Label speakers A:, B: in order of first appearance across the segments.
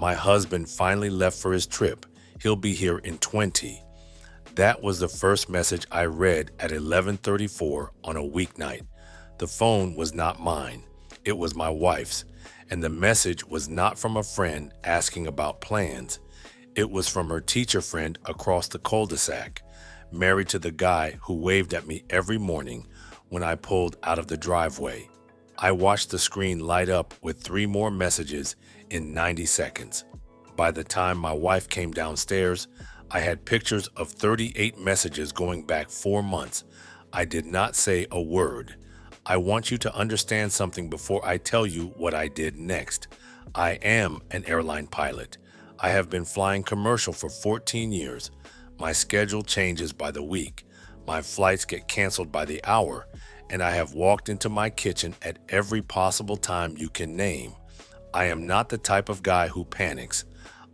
A: My husband finally left for his trip. He'll be here in 20. That was the first message I read at 11:34 on a weeknight. The phone was not mine. It was my wife's. And the message was not from a friend asking about plans. It was from her teacher friend across the cul-de-sac, married to the guy who waved at me every morning when I pulled out of the driveway. I watched the screen light up with 3 more messages in 90 seconds. By the time my wife came downstairs, I had pictures of 38 messages going back 4 months. I did not say a word. I want you to understand something before I tell you what I did next. I am an airline pilot. I have been flying commercial for 14 years. My schedule changes by the week. My flights get canceled by the hour, and I have walked into my kitchen at every possible time you can name. I am not the type of guy who panics.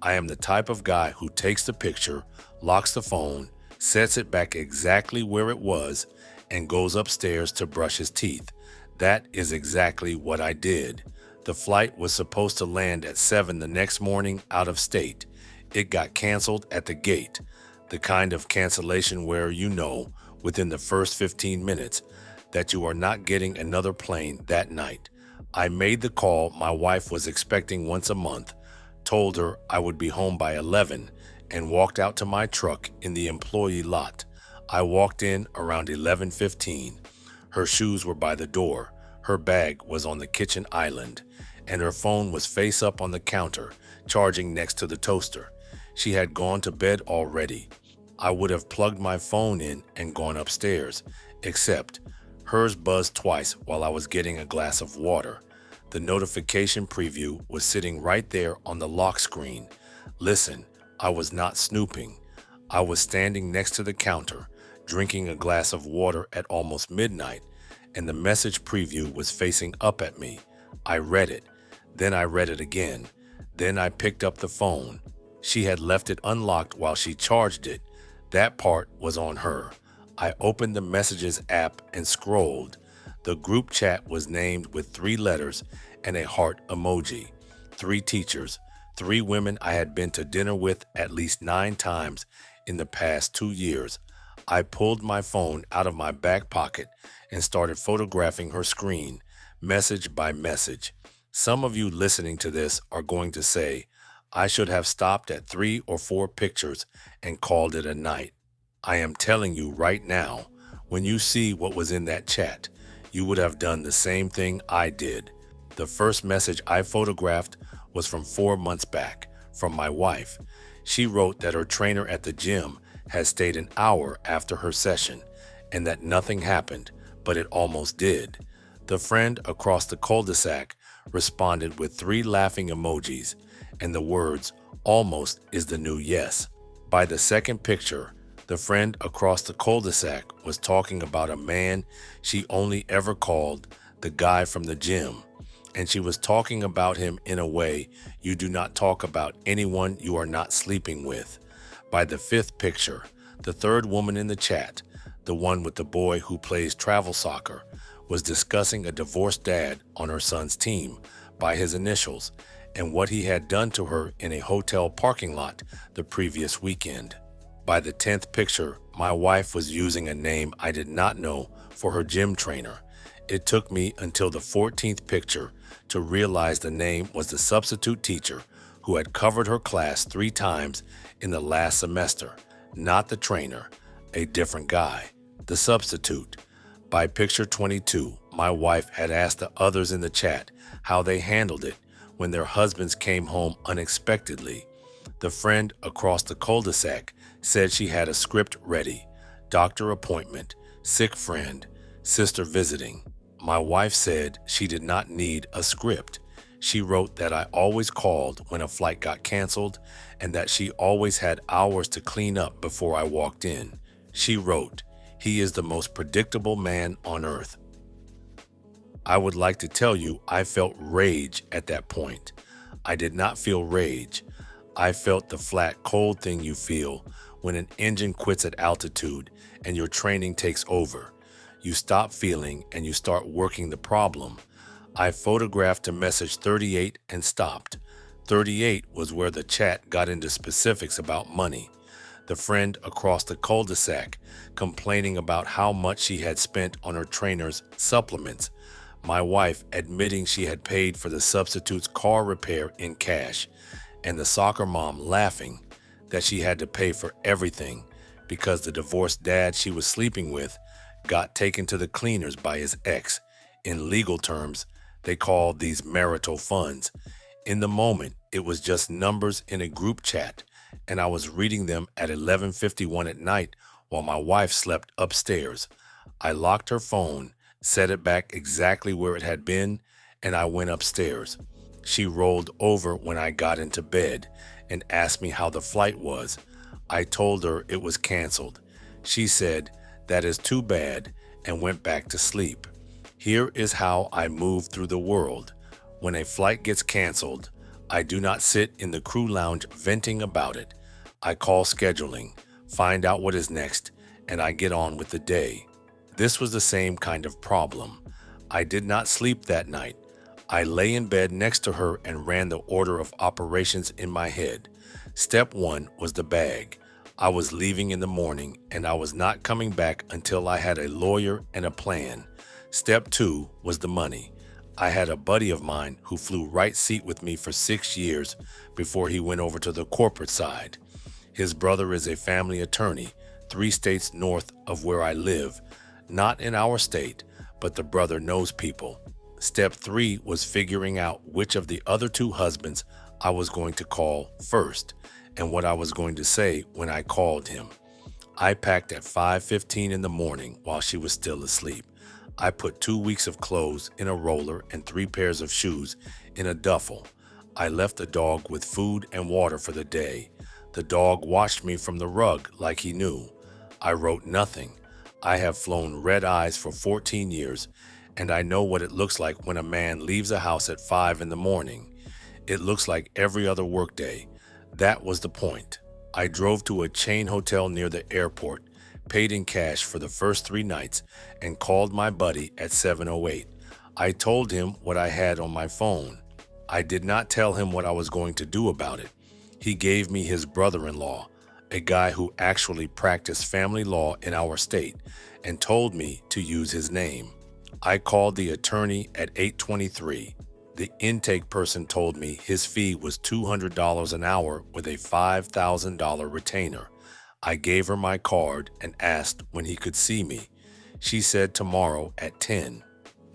A: I am the type of guy who takes the picture, locks the phone, sets it back exactly where it was, and goes upstairs to brush his teeth. That is exactly what I did. The flight was supposed to land at 7 the next morning out of state. It got canceled at the gate. The kind of cancellation where you know, within the first 15 minutes, that you are not getting another plane that night. I made the call my wife was expecting once a month, told her I would be home by 11, and walked out to my truck in the employee lot. I walked in around 11:15. Her shoes were by the door, her bag was on the kitchen island, and her phone was face up on the counter, charging next to the toaster. She had gone to bed already. I would have plugged my phone in and gone upstairs, except hers buzzed twice while I was getting a glass of water. The notification preview was sitting right there on the lock screen. Listen, I was not snooping. I was standing next to the counter, drinking a glass of water at almost midnight, and the message preview was facing up at me. I read it. Then I read it again. Then I picked up the phone. She had left it unlocked while she charged it. That part was on her. I opened the Messages app and scrolled. The group chat was named with 3 letters and a heart emoji. 3 teachers, 3 women I had been to dinner with at least 9 times in the past 2 years. I pulled my phone out of my back pocket and started photographing her screen, message by message. Some of you listening to this are going to say, I should have stopped at 3 or 4 pictures and called it a night. I am telling you right now, when you see what was in that chat, you would have done the same thing I did. The first message I photographed was from 4 months back, from my wife. She wrote that her trainer at the gym had stayed an hour after her session and that nothing happened, but it almost did. The friend across the cul-de-sac responded with 3 laughing emojis, and the words, almost is the new yes. By the second picture, the friend across the cul-de-sac was talking about a man she only ever called the guy from the gym, and she was talking about him in a way you do not talk about anyone you are not sleeping with. By the 5th picture, the 3rd woman in the chat, the one with the boy who plays travel soccer, was discussing a divorced dad on her son's team by his initials and what he had done to her in a hotel parking lot the previous weekend. By the 10th picture, my wife was using a name I did not know for her gym trainer. It took me until the 14th picture to realize the name was the substitute teacher who had covered her class 3 times in the last semester, not the trainer, a different guy, the substitute. By picture 22, my wife had asked the others in the chat how they handled it when their husbands came home unexpectedly. The friend across the cul-de-sac said she had a script ready: doctor appointment, sick friend, sister visiting. My wife said she did not need a script. She wrote that I always called when a flight got canceled and that she always had hours to clean up before I walked in. She wrote, he is the most predictable man on earth. I would like to tell you I felt rage at that point. I did not feel rage. I felt the flat, cold thing you feel when an engine quits at altitude and your training takes over. You stop feeling and you start working the problem. I photographed to message 38 and stopped. 38 was where the chat got into specifics about money. The friend across the cul-de-sac complaining about how much she had spent on her trainer's supplements. My wife admitting she had paid for the substitute's car repair in cash, and the soccer mom laughing that she had to pay for everything because the divorced dad she was sleeping with got taken to the cleaners by his ex. In legal terms, they call these marital funds. In the moment, it was just numbers in a group chat, and I was reading them at 11:51 at night while my wife slept upstairs. I locked her phone, set it back exactly where it had been, and I went upstairs. She rolled over when I got into bed and asked me how the flight was. I told her it was canceled. She said, "That is too bad," and went back to sleep. Here is how I move through the world. When a flight gets canceled, I do not sit in the crew lounge venting about it. I call scheduling, find out what is next, and I get on with the day. This was the same kind of problem. I did not sleep that night. I lay in bed next to her and ran the order of operations in my head. Step 1 was the bag. I was leaving in the morning, and I was not coming back until I had a lawyer and a plan. Step 2 was the money. I had a buddy of mine who flew right seat with me for 6 years before he went over to the corporate side. His brother is a family attorney, 3 states north of where I live. Not in our state, but the brother knows people. Step 3 was figuring out which of the other 2 husbands I was going to call first and what I was going to say when I called him. I packed at 5:15 in the morning while she was still asleep. I put 2 weeks of clothes in a roller and 3 pairs of shoes in a duffel. I left the dog with food and water for the day. The dog watched me from the rug like he knew. I wrote nothing. I have flown red eyes for 14 years, and I know what it looks like when a man leaves a house at 5 in the morning. It looks like every other workday. That was the point. I drove to a chain hotel near the airport, paid in cash for the first 3 nights, and called my buddy at 7:08. I told him what I had on my phone. I did not tell him what I was going to do about it. He gave me his brother-in-law, a guy who actually practiced family law in our state, and told me to use his name. I called the attorney at 8:23. The intake person told me his fee was $200 an hour with a $5,000 retainer. I gave her my card and asked when he could see me. She said tomorrow at 10.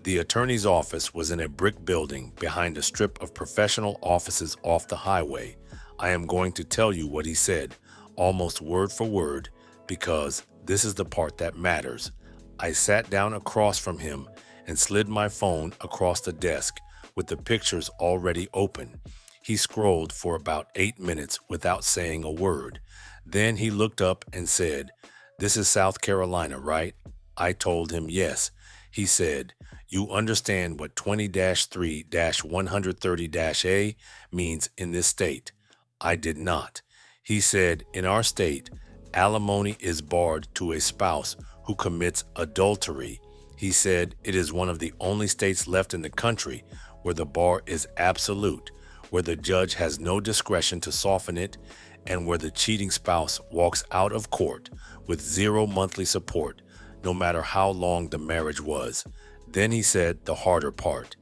A: The attorney's office was in a brick building behind a strip of professional offices off the highway. I am going to tell you what he said, almost word for word, because this is the part that matters. I sat down across from him and slid my phone across the desk with the pictures already open. He scrolled for about 8 minutes without saying a word. Then he looked up and said, "This is South Carolina, right?" I told him yes. He said, "You understand what 20-3-130-A means in this state?" I did not. He said, "In our state, alimony is barred to a spouse who commits adultery." He said, "It is one of the only states left in the country where the bar is absolute, where the judge has no discretion to soften it, and where the cheating spouse walks out of court with 0 monthly support, no matter how long the marriage was." Then he said the harder part.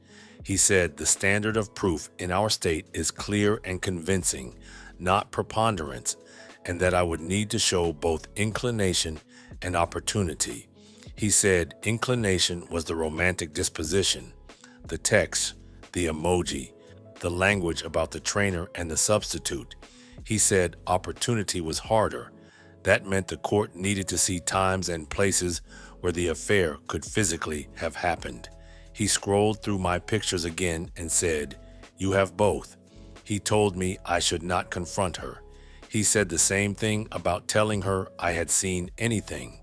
A: He said the standard of proof in our state is clear and convincing, not preponderance, and that I would need to show both inclination and opportunity. He said inclination was the romantic disposition, the text, the emoji, the language about the trainer and the substitute. He said opportunity was harder. That meant the court needed to see times and places where the affair could physically have happened. He scrolled through my pictures again and said, "You have both." He told me I should not confront her. He said the same thing about telling her I had seen anything.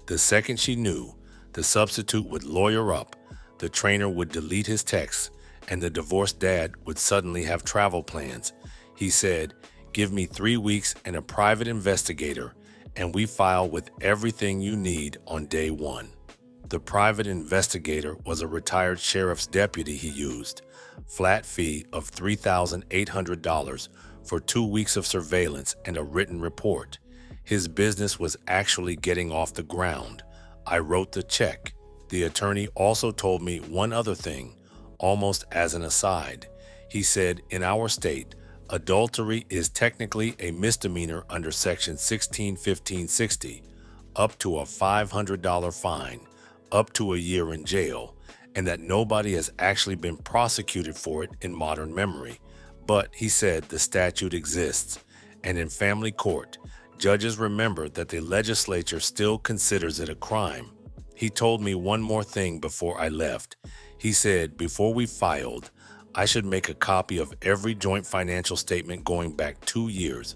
A: The second she knew, the substitute would lawyer up, the trainer would delete his texts, and the divorced dad would suddenly have travel plans. He said, "Give me 3 weeks and a private investigator, and we file with everything you need on day 1. The private investigator was a retired sheriff's deputy he used. Flat fee of $3,800 for 2 weeks of surveillance and a written report. His business was actually getting off the ground. I wrote the check. The attorney also told me one other thing, almost as an aside. He said, in our state, adultery is technically a misdemeanor under Section 161560, up to a $500 fine, up to a year in jail, and that nobody has actually been prosecuted for it in modern memory. But he said the statute exists, and in family court, judges remember that the legislature still considers it a crime. He told me one more thing before I left. He said before we filed, I should make a copy of every joint financial statement going back 2 years,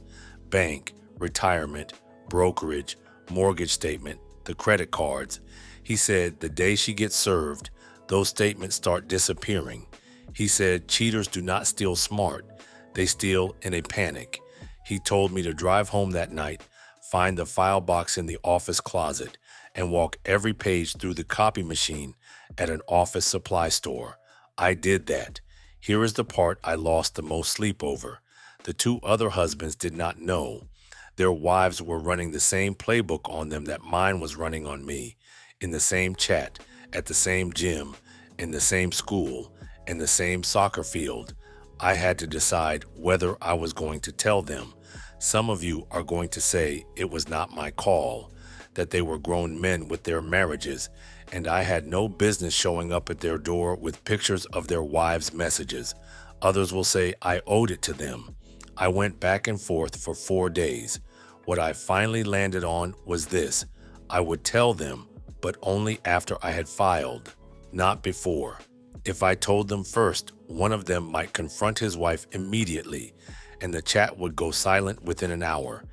A: bank, retirement, brokerage, mortgage statement, the credit cards. He said the day she gets served, those statements start disappearing. He said cheaters do not steal smart, they steal in a panic. He told me to drive home that night, find the file box in the office closet, and walk every page through the copy machine at an office supply store. I did that. Here is the part I lost the most sleep over. The 2 other husbands did not know. Their wives were running the same playbook on them that mine was running on me, in the same chat, at the same gym, in the same school, in the same soccer field. I had to decide whether I was going to tell them. Some of you are going to say it was not my call, that they were grown men with their marriages, and I had no business showing up at their door with pictures of their wives' messages. Others will say I owed it to them. I went back and forth for 4 days. What I finally landed on was this: I would tell them, but only after I had filed, not before. If I told them first, one of them might confront his wife immediately, and the chat would go silent within an hour.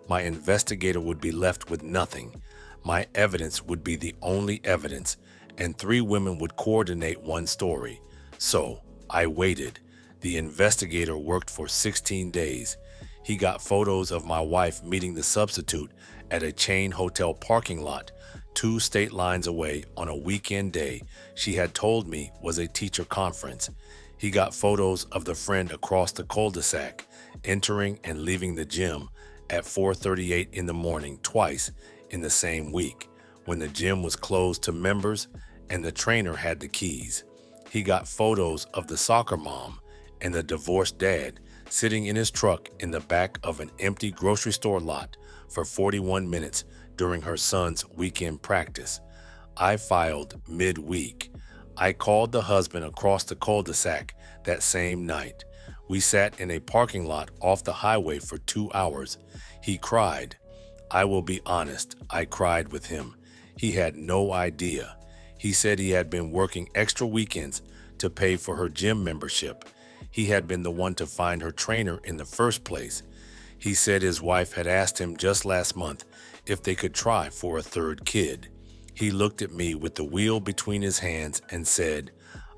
A: My investigator would be left with nothing. My evidence would be the only evidence, and 3 women would coordinate one story. So I waited. The investigator worked for 16 days. He got photos of my wife meeting the substitute at a chain hotel parking lot, 2 state lines away on a weekend day she had told me was a teacher conference. He got photos of the friend across the cul-de-sac, entering and leaving the gym at 4:38 in the morning twice in the same week, when the gym was closed to members and the trainer had the keys. He got photos of the soccer mom and the divorced dad sitting in his truck in the back of an empty grocery store lot for 41 minutes during her son's weekend practice. I filed midweek. I called the husband across the cul-de-sac that same night. We sat in a parking lot off the highway for 2 hours. He cried. I will be honest, I cried with him. He had no idea. He said he had been working extra weekends to pay for her gym membership. He had been the one to find her trainer in the first place. He said his wife had asked him just last month if they could try for a 3rd kid. He looked at me with the wheel between his hands and said,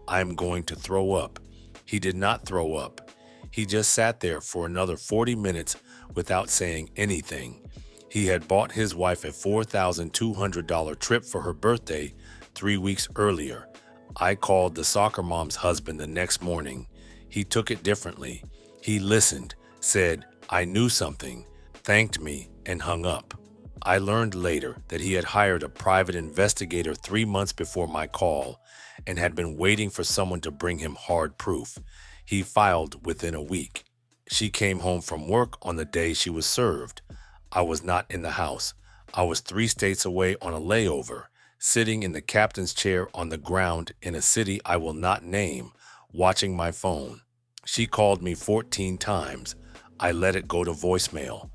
A: I'm going to throw up. He did not throw up. He just sat there for another 40 minutes without saying anything. He had bought his wife a $4,200 trip for her birthday 3 weeks earlier. I called the soccer mom's husband the next morning. He took it differently. He listened, said, I knew something, thanked me, and hung up. I learned later that he had hired a private investigator 3 months before my call and had been waiting for someone to bring him hard proof. He filed within a week. She came home from work on the day she was served. I was not in the house. I was 3 states away on a layover, sitting in the captain's chair on the ground in a city I will not name, watching my phone. She called me 14 times. I let it go to voicemail.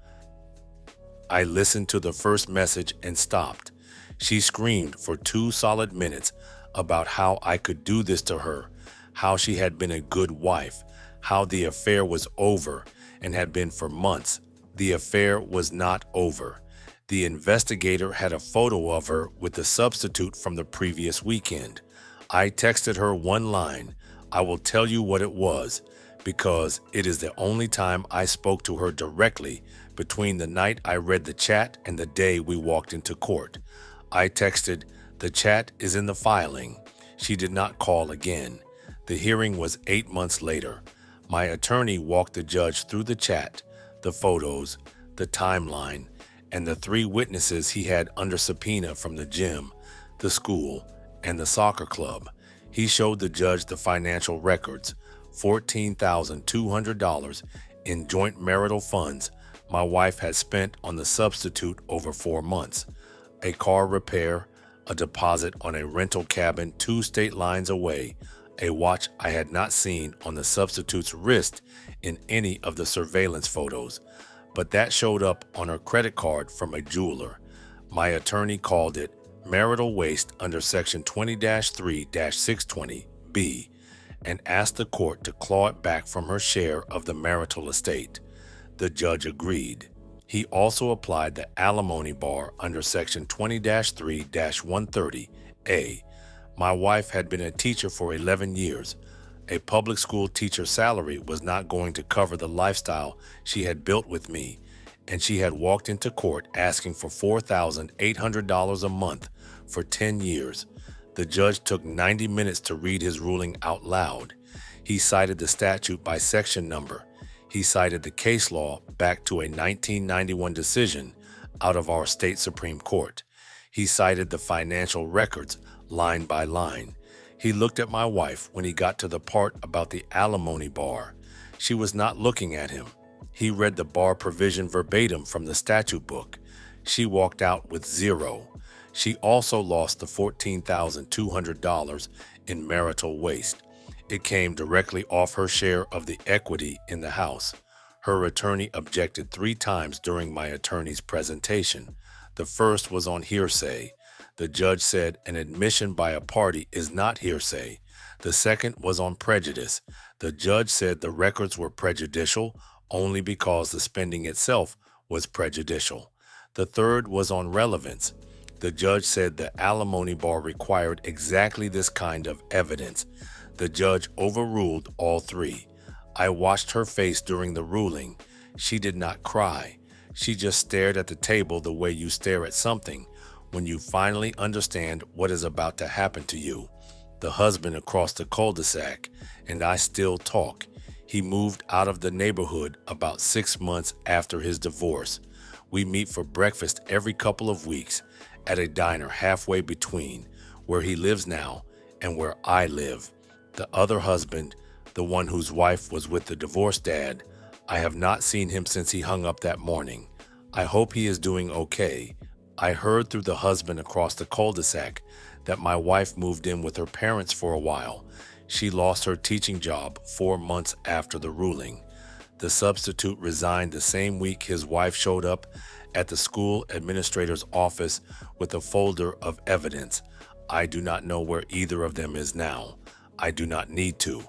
A: I listened to the first message and stopped. She screamed for 2 solid minutes about how I could do this to her, how she had been a good wife, how the affair was over and had been for months. The affair was not over. The investigator had a photo of her with the substitute from the previous weekend. I texted her one line, I will tell you what it was, because it is the only time I spoke to her directly between the night I read the chat and the day we walked into court. I texted, The chat is in the filing. She did not call again. The hearing was 8 months later. My attorney walked the judge through the chat, the photos, the timeline, and the 3 witnesses he had under subpoena from the gym, the school, and the soccer club. He showed the judge the financial records, $14,200 in joint marital funds my wife had spent on the substitute over 4 months, a car repair, a deposit on a rental cabin 2 state lines away, a watch I had not seen on the substitute's wrist in any of the surveillance photos, but that showed up on her credit card from a jeweler. My attorney called it marital waste under Section 20-3-620B and asked the court to claw it back from her share of the marital estate. The judge agreed. He also applied the alimony bar under Section 20-3-130A. My wife had been a teacher for 11 years. A public school teacher's salary was not going to cover the lifestyle she had built with me, and she had walked into court asking for $4,800 a month for 10 years. The judge took 90 minutes to read his ruling out loud. He cited the statute by section number. He cited the case law back to a 1991 decision out of our state Supreme Court. He cited the financial records line by line. He looked at my wife when he got to the part about the alimony bar. She was not looking at him. He read the bar provision verbatim from the statute book. She walked out with 0. She also lost the $14,200 in marital waste. It came directly off her share of the equity in the house. Her attorney objected 3 times during my attorney's presentation. The first was on hearsay. The judge said an admission by a party is not hearsay. The second was on prejudice. The judge said the records were prejudicial only because the spending itself was prejudicial. The third was on relevance. The judge said the alimony bar required exactly this kind of evidence. The judge overruled all 3. I watched her face during the ruling. She did not cry. She just stared at the table the way you stare at something when you finally understand what is about to happen to you. The husband across the cul-de-sac and I still talk. He moved out of the neighborhood about 6 months after his divorce. We meet for breakfast every couple of weeks at a diner halfway between where he lives now and where I live. The other husband, the one whose wife was with the divorced dad, I have not seen him since he hung up that morning. I hope he is doing okay. I heard through the husband across the cul-de-sac that my wife moved in with her parents for a while. She lost her teaching job 4 months after the ruling. The substitute resigned the same week his wife showed up at the school administrator's office with a folder of evidence. I do not know where either of them is now. I do not need to.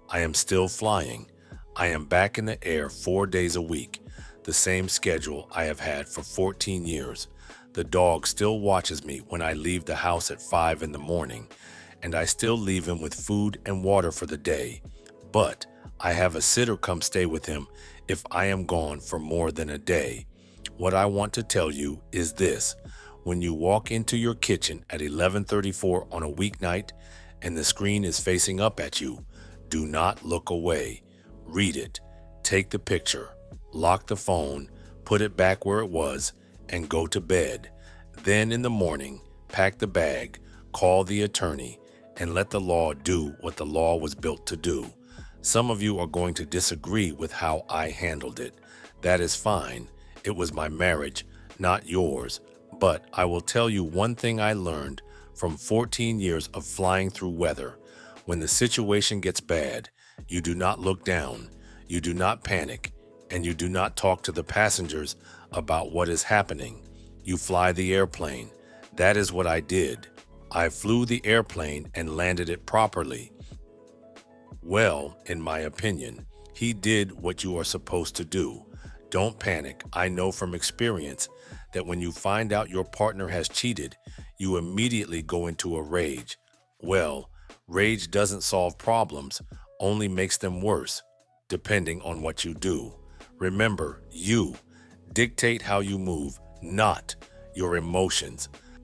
A: I am still flying. I am back in the air 4 days a week, the same schedule I have had for 14 years. The dog still watches me when I leave the house at 5 in the morning, and I still leave him with food and water for the day. But I have a sitter come stay with him if I am gone for more than a day. What I want to tell you is this. When you walk into your kitchen at 11:34 on a weeknight and the screen is facing up at you, do not look away. Read it. Take the picture. Lock the phone. Put it back where it was and go to bed. Then in the morning, pack the bag, call the attorney, and let the law do what the law was built to do. Some of you are going to disagree with how I handled it. That is fine. It was my marriage, not yours. But I will tell you one thing I learned from 14 years of flying through weather. When the situation gets bad, you do not look down, you do not panic, and you do not talk to the passengers about what is happening. You fly the airplane. That is what I did. I flew the airplane and landed it properly. Well, in my opinion, he did what you are supposed to do. Don't panic. I know from experience that when you find out your partner has cheated, you immediately go into a rage. Well, rage doesn't solve problems, only makes them worse, depending on what you do. Remember, you dictate how you move, not your emotions.